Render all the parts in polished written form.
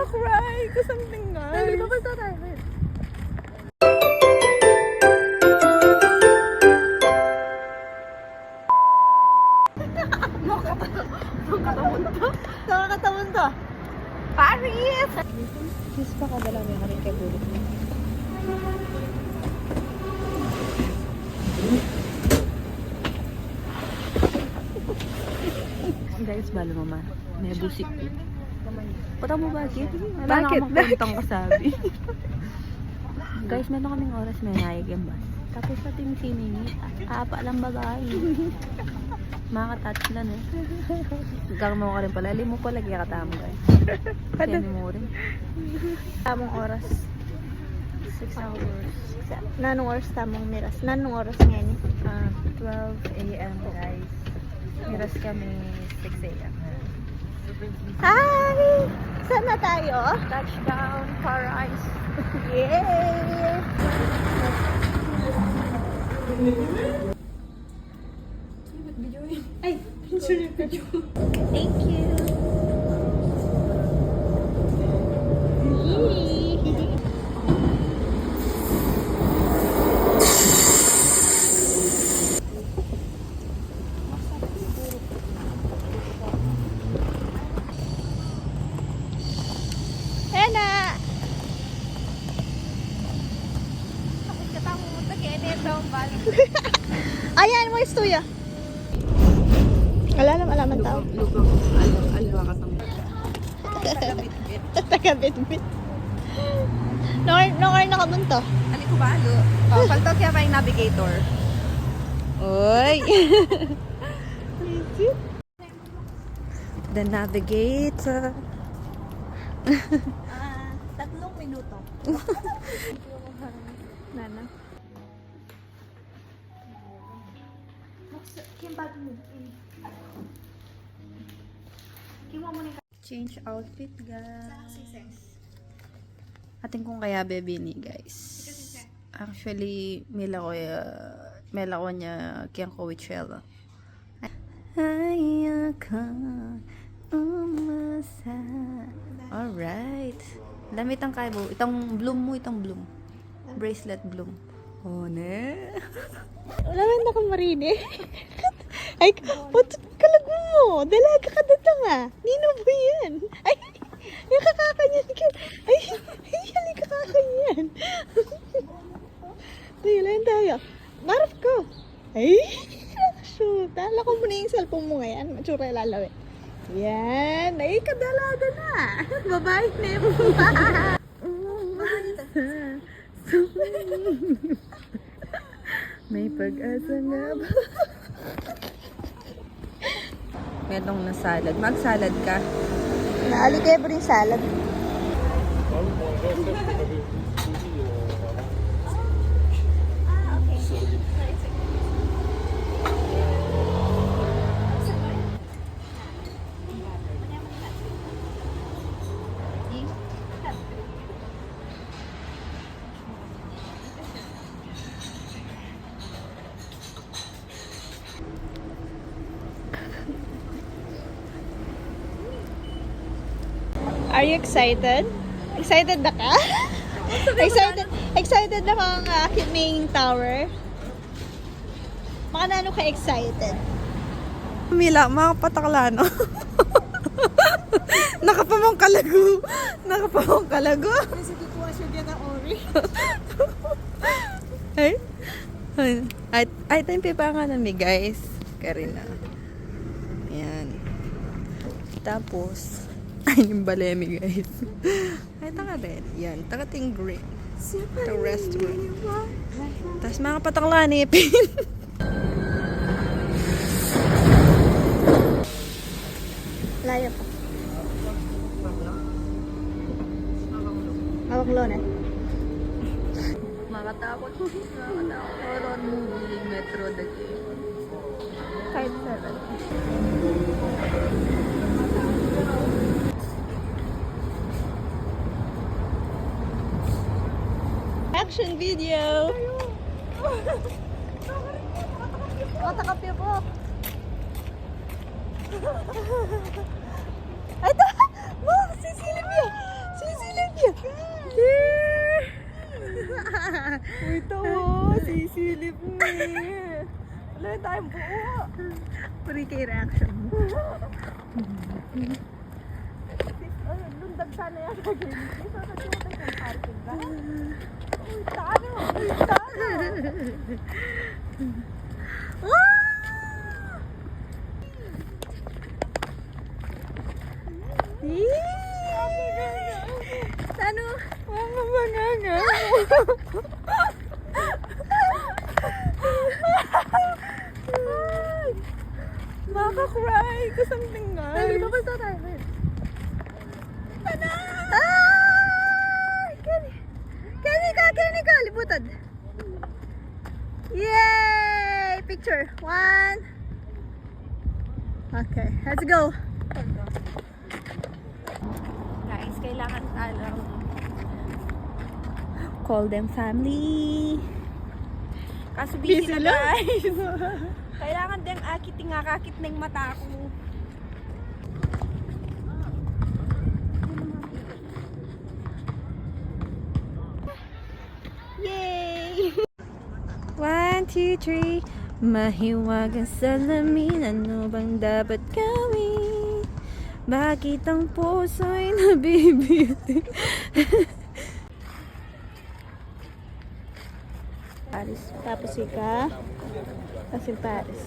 cry ko something, guys. Bakit tayo? Nakakatawan to. Paris! Kiss pa kadala mo yung kanin kay Bullet mo. Guys, balo mama. May busik ko. Patang mo bakit? Bakit? Makapagpuntang kasabi. Guys, meron kaming oras may nayag yung bus. Tapos sa ting siningit, apa lang babae. Makaka-touch lang eh. Gagawin mo ka rin pala. Alim mo pala kaya katamo guys. Kasi mo rin. Tamong oras. 6 hours. Nanong oras tamong miras? Nanong oras ngayon? 12 a.m. guys. Miras kami 6 a.m. Hi! Saan na tayo? Touchdown, Paris. Yay! Ay, thank you. Hena! Ayan, mo istuya. Alaman tao. Alwa ka tong. Taga-bit-bit. Nor nakabunto. Ano ko ba? Oh, palto kaya pa yung navigator. Oy. The navigator. 3 minuto. Nana. Change outfit, guys. Ating kung kaya bebe ni guys. Actually, mila ko niya kiyang ko with Shella. Ayaka umasa. Alright. Damit ang kaya mo. Itong bloom mo, itong bloom. Bracelet bloom. Oh, ne? Wala man na kang marine. Ay, kalago mo. Dalaga ka dito nga. Nino ba yan? Ay, yung kakakanyan ka. Ay, yung kakakanyan. Tayo lang tayo. Maraf ko. Ay, shoot. Hala ko muna yung cellphone mo ngayon. Matsura lalawin. Yan. Ay, kadalaga na. Babae na yung May pag-asa nga ba? Metong na salad. Mag-salad ka. Naaligay ba rin salad? Are you excited? Excited na ka? Excited na kang akit main tower? Baka na ano ka excited? Mila, makapatakla, no? Nakapamong kalago. Nakapamong kalago. Kasi tutuwa siya dyan na ori. Ay, tayong pipanganan mi, guys. Karina. Ayan. Tapos, ay, yung balemi, guys. Ay, taka rin. Yan, taka ting green. The restaurant. Tapos, makapatakla ni Pin. Layo pa. Awak lo na. Makatakot. Horror movie, Metro dati. Kahit sa action video. Matakapyo po. Ay, ta! Mo! Si Silvia! Si Wala na tayong buo. Pre-K reaction mo. Lundag sana yan sa game. Dito sa tumatay ng parking ka. Uy, tano! Uy, tano! Ano? Mga banana. Maka-cry ko something nga. Ay, lumabas na tayo. Tana! Ay! Kenny ka! Libutan! Yay! Picture. 1. Okay, let's go. Guys, kailangan call them family. Kaso busy Busy na lang. guys. Kailangan din akit ng mata ko. Yay! 1, 2, 3. Mahiwagang salamin, ano bang dapat gawin? Bakit ang puso'y nabibitin? Paris. Tapos ika. Tapos yung Paris.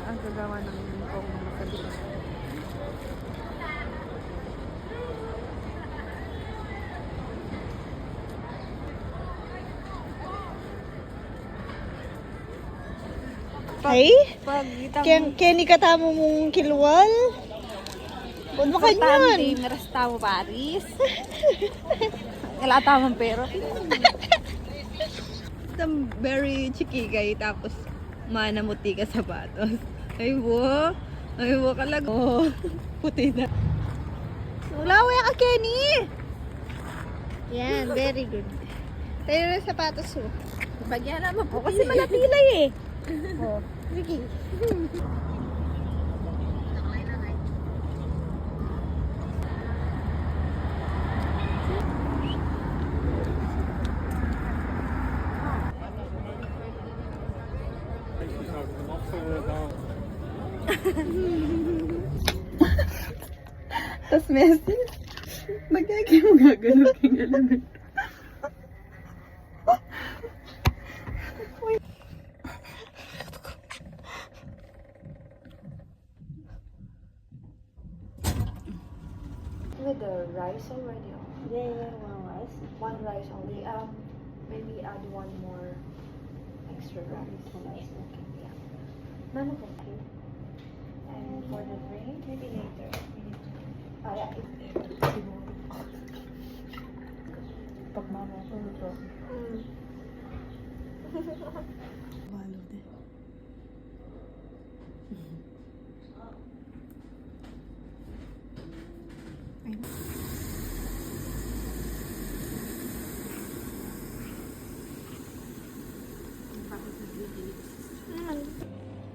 Ang gagawa ng kong masabihin. Ay? Pag Kenny katamo mong kilwal? Ba't ba kanyan? meras tamo Paris. Wala tamang pero. Some very chikigay tapos manamuti ka sapatos. Ay wo kalag. Oh, puti na. Ulaway ka, Kenny! Yan, very good. Tayo na sapatos mo. Bagyan naman po kasi malapilay eh. Oh, sige. Tas Messi, magkaki mo gagano king element. With the rice already. Yeah, one rice. One rice only. Maybe add one more extra rice. Okay, yeah. Mano po? And for the drink, maybe later. Yeah, it's there. Pag mama ko ito. Balod eh.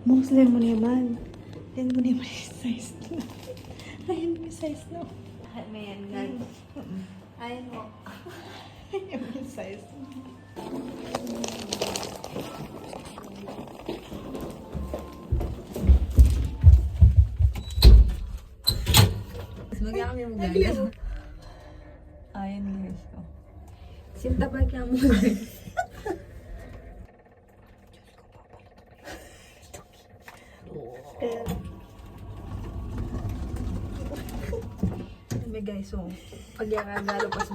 Muslim mo naman. Yan mo naman yung size na. Ayan mo yung size na. Ayan nga. Ayan mo. Ayan mo yung size. Magkakam yung gaya. Ayan guys. Sinta ba kaya mo guys? Sabi guys, so pag yakagalo pa sa